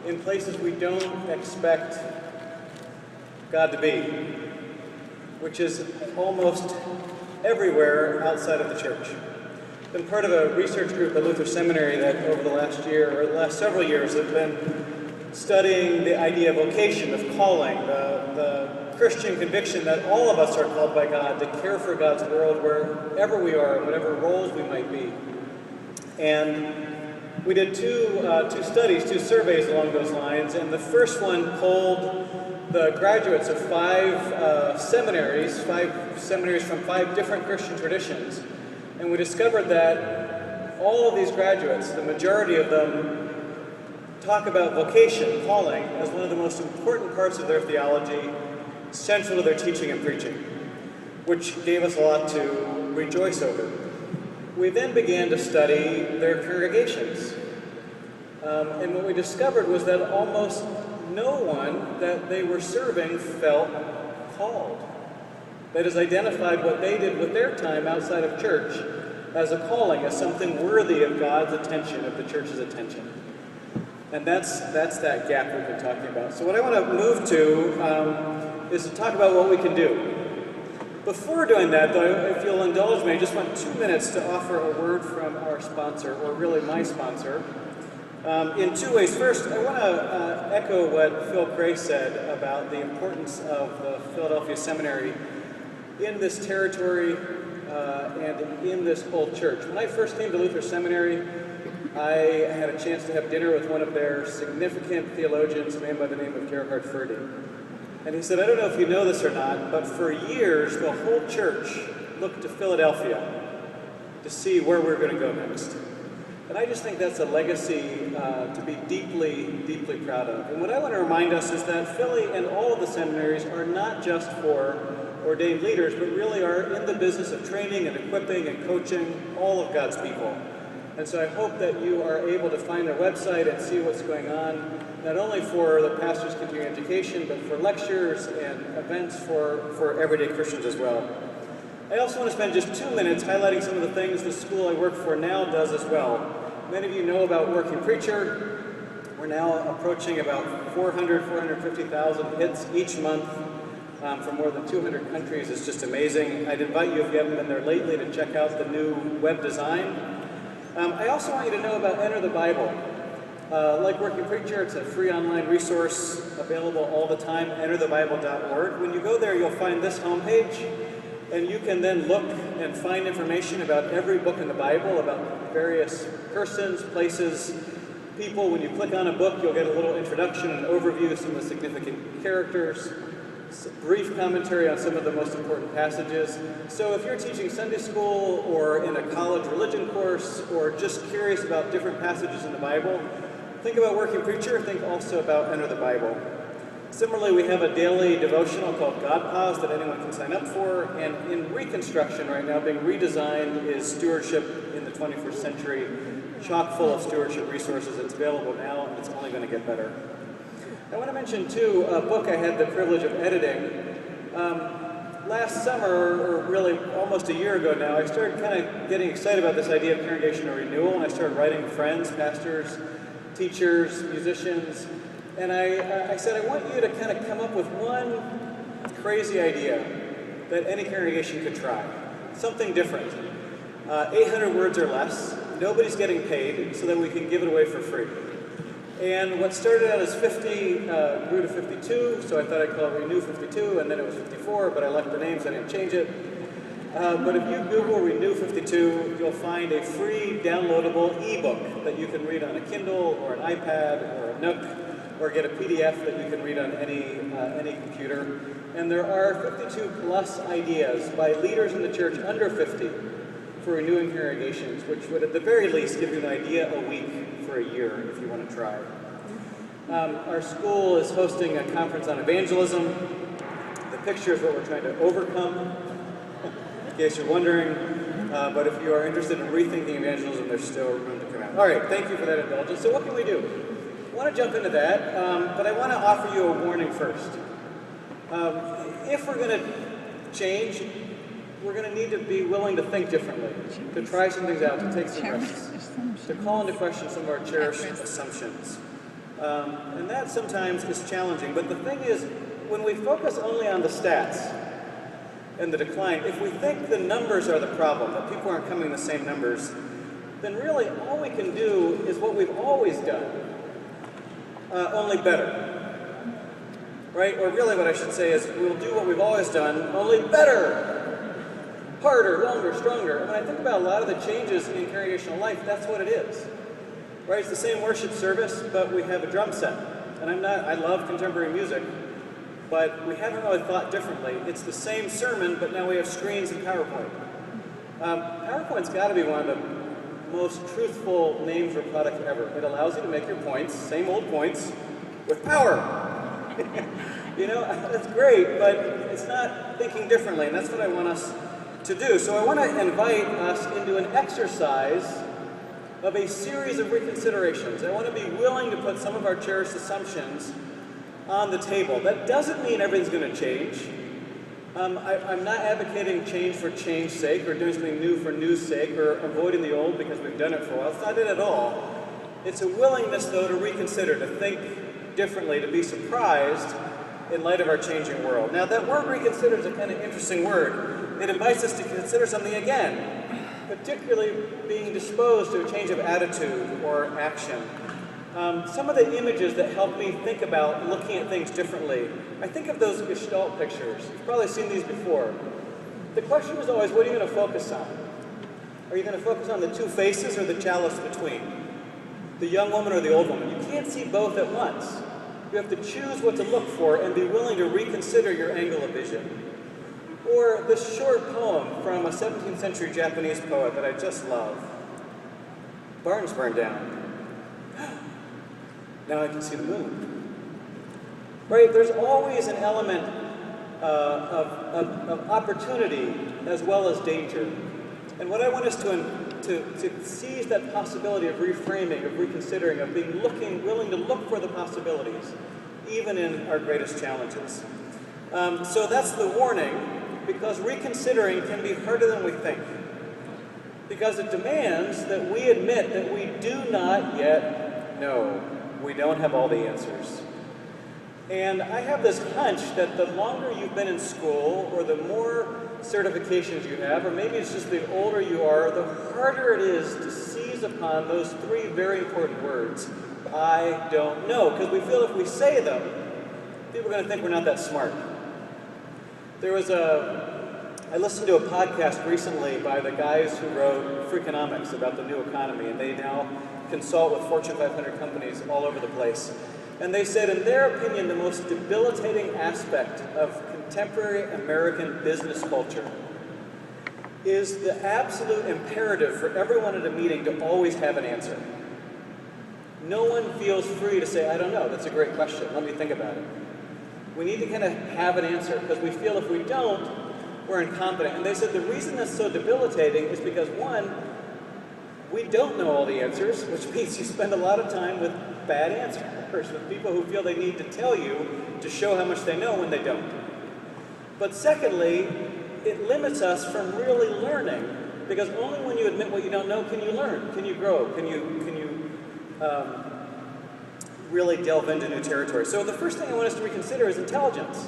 in places we don't expect God to be, which is almost everywhere outside of the church. I've been part of a research group at Luther Seminary that over the last year, or the last several years, have been studying the idea of vocation, of calling, the Christian conviction that all of us are called by God to care for God's world wherever we are, whatever roles we might be. And we did two surveys along those lines, and the first one polled the graduates of five seminaries from 5 different Christian traditions. And we discovered that all of these graduates, the majority of them, talk about vocation, calling, as one of the most important parts of their theology, central to their teaching and preaching, which gave us a lot to rejoice over. We then began to study their congregations. And what we discovered was that almost no one that they were serving felt called. That is, identified what they did with their time outside of church as a calling, as something worthy of God's attention, of the church's attention. And that's that gap we've been talking about. So what I want to move to is to talk about what we can do. Before doing that, though, if you'll indulge me, I just want 2 minutes to offer a word from our sponsor, or really my sponsor, in 2 ways. First, I want to echo what Phil Gray said about the importance of the Philadelphia Seminary in this territory and in this whole church. When I first came to Luther Seminary, I had a chance to have dinner with one of their significant theologians, a man by the name of Gerhard Forde. And he said, I don't know if you know this or not, but for years the whole church looked to Philadelphia to see where we're going to go next. And I just think that's a legacy to be deeply, deeply proud of. And what I want to remind us is that Philly and all of the seminaries are not just for ordained leaders, but really are in the business of training and equipping and coaching all of God's people. And so I hope that you are able to find their website and see what's going on, not only for the pastor's continuing education, but for lectures and events for everyday Christians as well. I also want to spend just 2 minutes highlighting some of the things the school I work for now does as well. Many of you know about Working Preacher. We're now approaching about 450,000 hits each month from more than 200 countries. It's just amazing. I'd invite you, if you haven't been there lately, to check out the new web design. I also want you to know about Enter the Bible. Like Working Preacher, it's a free online resource available all the time, enterthebible.org. When you go there, you'll find this homepage, and you can then look and find information about every book in the Bible, about various persons, places, people. When you click on a book, you'll get a little introduction and overview of some of the significant characters, brief commentary on some of the most important passages. So if you're teaching Sunday school or in a college religion course or just curious about different passages in the Bible, think about Working Preacher, think also about Enter the Bible. Similarly, we have a daily devotional called God Pause that anyone can sign up for, and in reconstruction right now, being redesigned, is Stewardship in the 21st Century, chock full of stewardship resources. It's available now, and it's only going to get better. I want to mention, too, a book I had the privilege of editing. Last summer, or really almost a year ago now, I started kind of getting excited about this idea of congregational renewal, and I started writing friends, pastors, teachers, musicians, and I said, I want you to kind of come up with one crazy idea that any congregation could try. Something different. 800 words or less. Nobody's getting paid, so that we can give it away for free. And what started out as 50 grew to 52, so I thought I'd call it Renew 52, and then it was 54, but I liked the names, I didn't change it. But if you Google Renew 52, you'll find a free downloadable ebook that you can read on a Kindle or an iPad or a Nook, or get a PDF that you can read on any computer. And there are 52 plus ideas by leaders in the church under 50 for renewing congregations, which would at the very least give you an idea a week for a year if you want to try. Our school is hosting a conference on evangelism. The picture is what we're trying to overcome, in case you're wondering. But if you are interested in rethinking evangelism, there's still room to come out. All right, thank you for that indulgence. So what can we do? I want to jump into that, but I want to offer you a warning first. If we're going to change, we're going to need to be willing to think differently, to try some things out, to take some risks, to call into question some of our cherished assumptions. And that sometimes is challenging. But the thing is, when we focus only on the stats and the decline, if we think the numbers are the problem, that people aren't coming in the same numbers, then really all we can do is what we've always done, only better. Right? Or really what I should say is we'll do what we've always done, only better, harder, longer, stronger. And when I think about a lot of the changes in congregational life, that's what it is. Right? It's the same worship service, but we have a drum set. And I love contemporary music, but we haven't really thought differently. It's the same sermon, but now we have screens and PowerPoint. PowerPoint's got to be one of the most truthful names for product ever. It allows you to make your points, same old points, with power. You know, that's great, but it's not thinking differently, and that's what I want us to do. So I want to invite us into an exercise of a series of reconsiderations. I want to be willing to put some of our cherished assumptions on the table. That doesn't mean everything's going to change. I'm not advocating change for change's sake, or doing something new for new's sake, or avoiding the old because we've done it for a while. It's not it at all. It's a willingness, though, to reconsider, to think differently, to be surprised in light of our changing world. Now, that word reconsider is a kind of interesting word. It invites us to consider something again, particularly being disposed to a change of attitude or action. Some of the images that help me think about looking at things differently, I think of those Gestalt pictures. You've probably seen these before. The question is always, what are you going to focus on? Are you going to focus on the two faces or the chalice between? The young woman or the old woman? You can't see both at once. You have to choose what to look for and be willing to reconsider your angle of vision. Or this short poem from a 17th century Japanese poet that I just love. Barns burned down. Now I can see the moon. Right? There's always an element of opportunity as well as danger. And what I want us to seize that possibility of reframing, of reconsidering, of being willing to look for the possibilities, even in our greatest challenges. So that's the warning, because reconsidering can be harder than we think. Because it demands that we admit that we do not yet know. We don't have all the answers. And I have this hunch that the longer you've been in school, or the more certifications you have, or maybe it's just the older you are, the harder it is to seize upon those three very important words. I don't know. Because we feel if we say them, people are going to think we're not that smart. I listened to a podcast recently by the guys who wrote Freakonomics about the new economy, and they now consult with Fortune 500 companies all over the place. And they said, in their opinion, the most debilitating aspect of contemporary American business culture is the absolute imperative for everyone at a meeting to always have an answer. No one feels free to say, I don't know, that's a great question, let me think about it. We need to kind of have an answer, because we feel if we don't, we're incompetent. And they said the reason that's so debilitating is because, one, we don't know all the answers, which means you spend a lot of time with bad answers, with people who feel they need to tell you to show how much they know when they don't. But secondly, it limits us from really learning, because only when you admit what you don't know can you learn, can you grow, can you really delve into new territory. So the first thing I want us to reconsider is intelligence.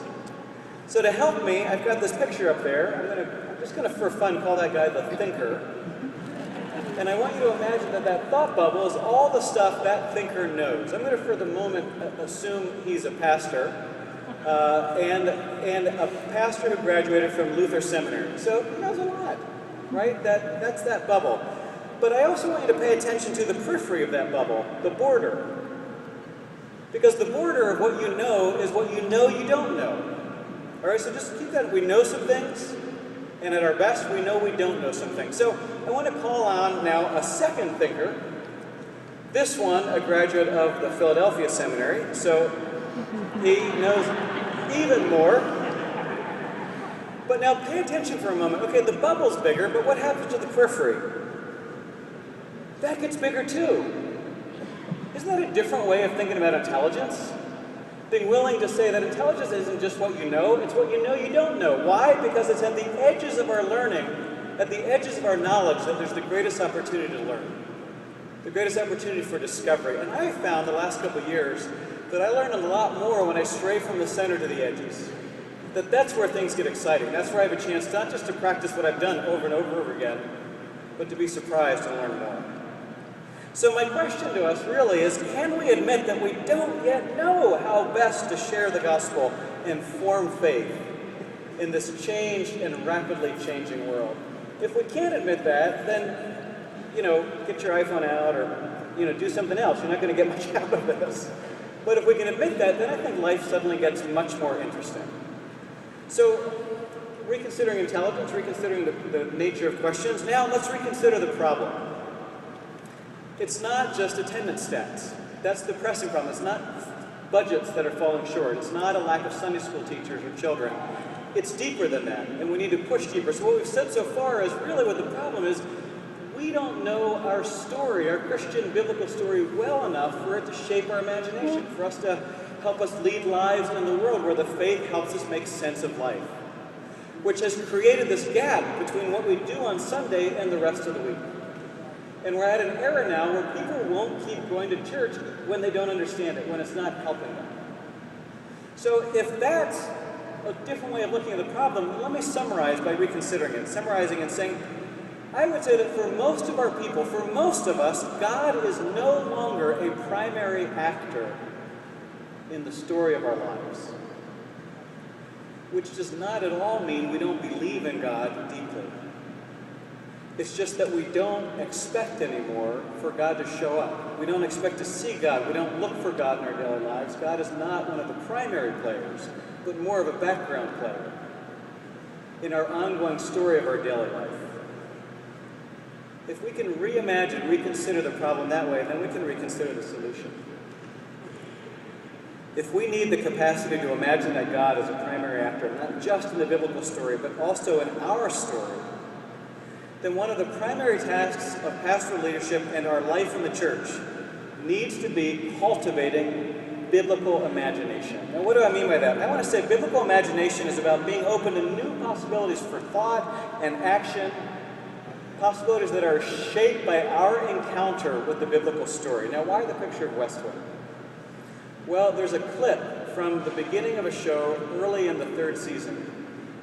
So to help me, I've got this picture up there. I'm just going to, for fun, call that guy the thinker. And I want you to imagine that thought bubble is all the stuff that thinker knows. I'm going to, for the moment, assume he's a pastor, and a pastor who graduated from Luther Seminary. So he knows a lot, right? That's that bubble. But I also want you to pay attention to the periphery of that bubble, the border. Because the border of what you know is what you know you don't know. All right, so just keep that. We know some things, and at our best, we know we don't know some things. So I want to call on now a second thinker. This one, a graduate of the Philadelphia Seminary, so he knows even more. But now pay attention for a moment. Okay, the bubble's bigger, but what happens to the periphery? That gets bigger too. Isn't that a different way of thinking about intelligence? Being willing to say that intelligence isn't just what you know, it's what you know you don't know. Why? Because it's at the edges of our learning, at the edges of our knowledge, that there's the greatest opportunity to learn. the greatest opportunity for discovery. And I've found the last couple of years that I learn a lot more when I stray from the center to the edges. That's where things get exciting. That's where I have a chance not just to practice what I've done over and over again, but to be surprised and learn more. So my question to us really is, can we admit that we don't yet know how best to share the gospel and form faith in this changed and rapidly changing world? If we can't admit that, then, get your iPhone out or, do something else. You're not going to get much out of this. But if we can admit that, then I think life suddenly gets much more interesting. So, reconsidering intelligence, reconsidering the nature of questions, now let's reconsider the problem. It's not just attendance stats. That's the pressing problem. It's not budgets that are falling short. It's not a lack of Sunday school teachers or children. It's deeper than that, and we need to push deeper. So what we've said so far is really what the problem is. We don't know our story, our Christian biblical story, well enough for it to shape our imagination, for us to help us lead lives in the world where the faith helps us make sense of life, which has created this gap between what we do on Sunday and the rest of the week. And we're at an era now where people won't keep going to church when they don't understand it, when it's not helping them. So if that's a different way of looking at the problem, let me summarize by reconsidering it, summarizing and saying, I would say that for most of our people, for most of us, God is no longer a primary actor in the story of our lives. Which does not at all mean we don't believe in God deeply. It's just that we don't expect anymore for God to show up. We don't expect to see God. We don't look for God in our daily lives. God is not one of the primary players, but more of a background player in our ongoing story of our daily life. If we can reimagine, reconsider the problem that way, then we can reconsider the solution. If we need the capacity to imagine that God is a primary actor, not just in the biblical story, but also in our story, then one of the primary tasks of pastoral leadership and our life in the church needs to be cultivating biblical imagination. Now, what do I mean by that? I want to say biblical imagination is about being open to new possibilities for thought and action, possibilities that are shaped by our encounter with the biblical story. Now, why the picture of Westwood? Well, there's a clip from the beginning of a show early in the third season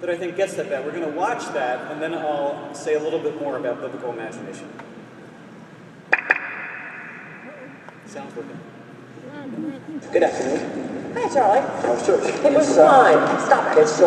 that I think gets at that. We're going to watch that, and then I'll say a little bit more about biblical imagination. Sounds working. Good afternoon. Hi, Charlie. How's church? It was fine. Stop it. It's,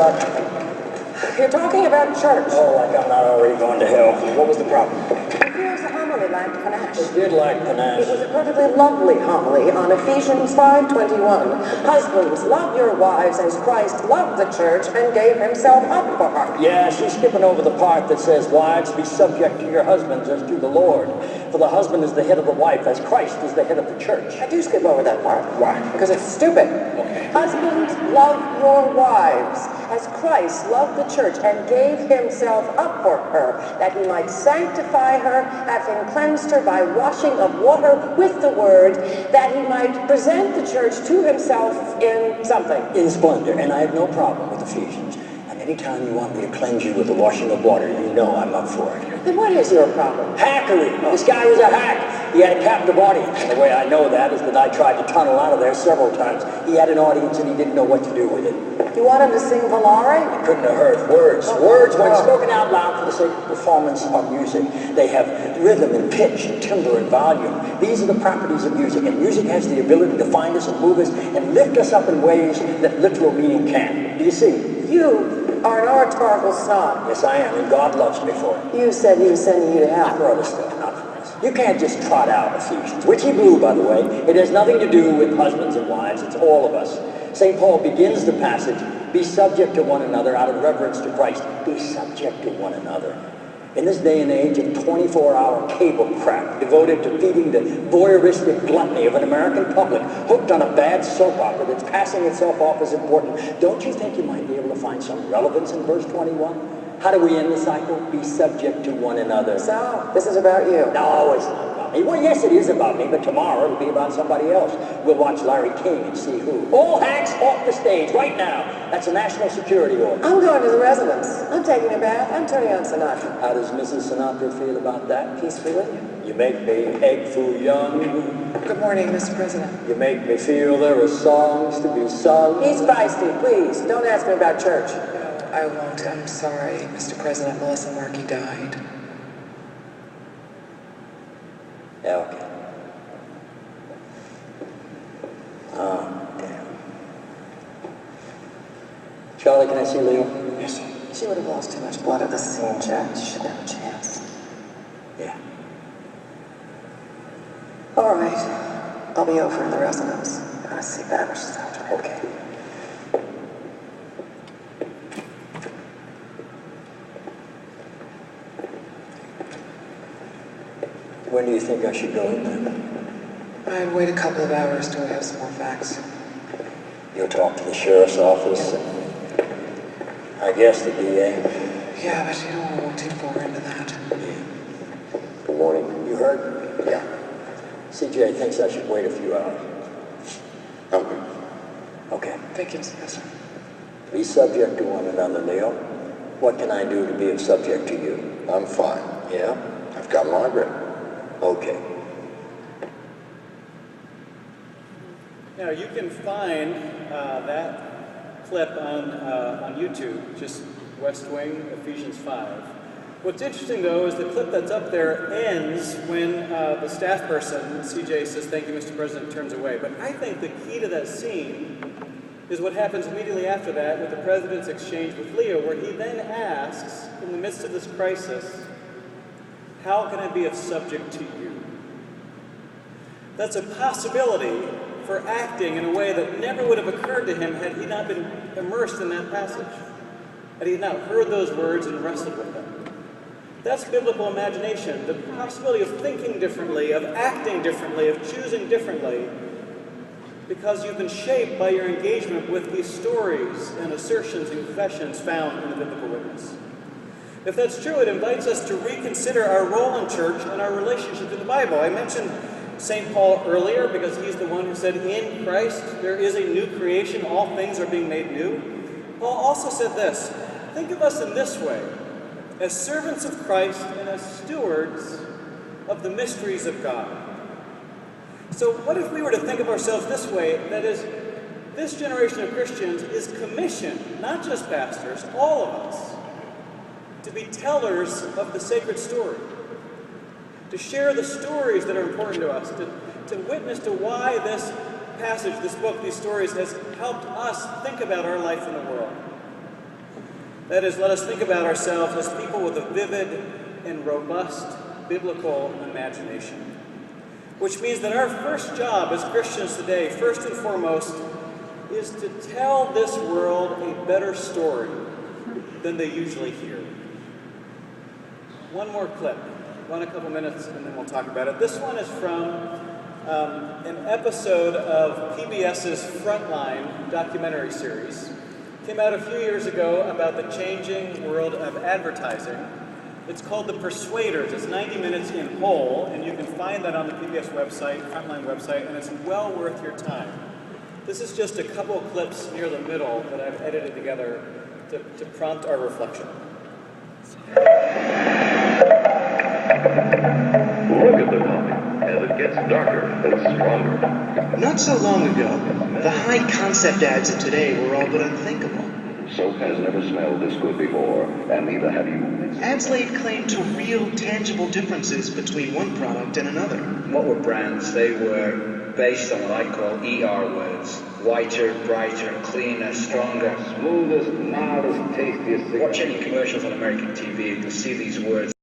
You're talking about church. oh, like I'm not already going to hell. What was the problem? It feels the homily lacked panache. It did lack It panache. was a perfectly lovely homily on Ephesians 5:21. Husbands, love your wives as Christ loved the church and gave himself up for her. Yeah, she's skipping over the part that says, wives, be subject to your husbands as to the Lord. For the husband is the head of the wife, as Christ is the head of the church. I do skip over that part. Why? Because it's stupid. Okay. Husbands, love your wives as Christ loved the church and gave himself up for her, that he might sanctify her, having cleansed her by washing of water with the word, that he might present the church to himself in something. In splendor, and I have no problem with Ephesians. And anytime you want me to cleanse you with the washing of water, you know I'm up for it. Then what is your problem? Hackery! This guy was a hack. He had a captive audience. And the way I know that is that I tried to tunnel out of there several times. He had an audience and he didn't know what to do with it. You want him to sing Volare? I couldn't have heard words. Words, when spoken out loud for the sake of performance, are music. They have rhythm and pitch and timbre and volume. These are the properties of music. And music has the ability to find us and move us and lift us up in ways that literal meaning can't. Do you see? You are an oratorical snob. Yes, I am, and God loves me for it. You said he was sending you to Not hell. for other stuff, not for this. You can't just trot out Ephesians, which he blew, by the way. It has nothing to do with husbands and wives. It's all of us. St. Paul begins the passage, be subject to one another out of reverence to Christ. Be subject to one another. In this day and age of 24-hour cable crap devoted to feeding the voyeuristic gluttony of an American public hooked on a bad soap opera that's passing itself off as important, don't you think you might be able to find some relevance in verse 21? How do we end the cycle? Be subject to one another. So, this is about you. No, it's not about me. Well, yes, it is about me, but tomorrow it'll be about somebody else. We'll watch Larry King and see who. All hacks off the stage right now. That's a national security order. I'm going to the residence. I'm taking a bath. I'm turning on Sinatra. How does Mrs. Sinatra feel about that? Peace be with you. You make me egg foo young. Good morning, Mr. President. You make me feel there are songs to be sung. He's feisty, please. Don't ask me about church. No, I won't. I'm sorry, Mr. President. Melissa Markey died. Yeah, okay. Oh, damn. Charlie, can I see Leo? Yes, sir. She would have lost too much blood at the scene, Jack. She shouldn't have a chance. Yeah. All right. I'll be over in the residence. I'm gonna see Babish this afternoon. Okay. When do you think I should go in there? I'd wait a couple of hours till we have some more facts. You'll talk to the sheriff's office and I guess the DA. Yeah, but you don't want to walk too far into that. Good morning. You heard? Yeah. CJ thinks I should wait a few hours. Okay. Okay. Thank you, Mr. President. Be subject to one another, Leo. What can I do to be of subject to you? I'm fine. Yeah? I've got Margaret. Okay. Now, you can find that clip on YouTube, just West Wing, Ephesians 5. What's interesting, though, is the clip that's up there ends when the staff person, CJ, says, "Thank you, Mr. President," turns away. But I think the key to that scene is what happens immediately after that with the President's exchange with Leo, where he then asks, in the midst of this crisis, "How can I be of subject to you?" That's a possibility for acting in a way that never would have occurred to him had he not been immersed in that passage, had he not heard those words and wrestled with them. That's biblical imagination, the possibility of thinking differently, of acting differently, of choosing differently, because you've been shaped by your engagement with these stories and assertions and confessions found in the biblical witness. If that's true, it invites us to reconsider our role in church and our relationship to the Bible. I mentioned St. Paul earlier because he's the one who said, "In Christ there is a new creation, all things are being made new." Paul also said this, "Think of us in this way, as servants of Christ and as stewards of the mysteries of God." So what if we were to think of ourselves this way, that is, this generation of Christians is commissioned, not just pastors, all of us, to be tellers of the sacred story, to share the stories that are important to us, to witness to why this passage, this book, these stories has helped us think about our life in the world. That is, let us think about ourselves as people with a vivid and robust biblical imagination. Which means that our first job as Christians today, first and foremost, is to tell this world a better story than they usually hear. One more clip. Run a couple minutes and then we'll talk about it. This one is from an episode of PBS's Frontline documentary series. Came out a few years ago about the changing world of advertising. It's called The Persuaders. It's 90 minutes in whole, and you can find that on the PBS website, Frontline website, and it's well worth your time. This is just a couple clips near the middle that I've edited together to prompt our reflection. Look at the coffee as it gets darker and stronger. Not so long ago, the high-concept ads of today were all but unthinkable. Soap has never smelled this good before, and neither have you. Ads laid claim to real, tangible differences between one product and another. What were brands? They were based on what I call ER words. Whiter, brighter, cleaner, stronger. Smoothest, mildest, tastiest. Watch any commercials on American TV and you'll see these words.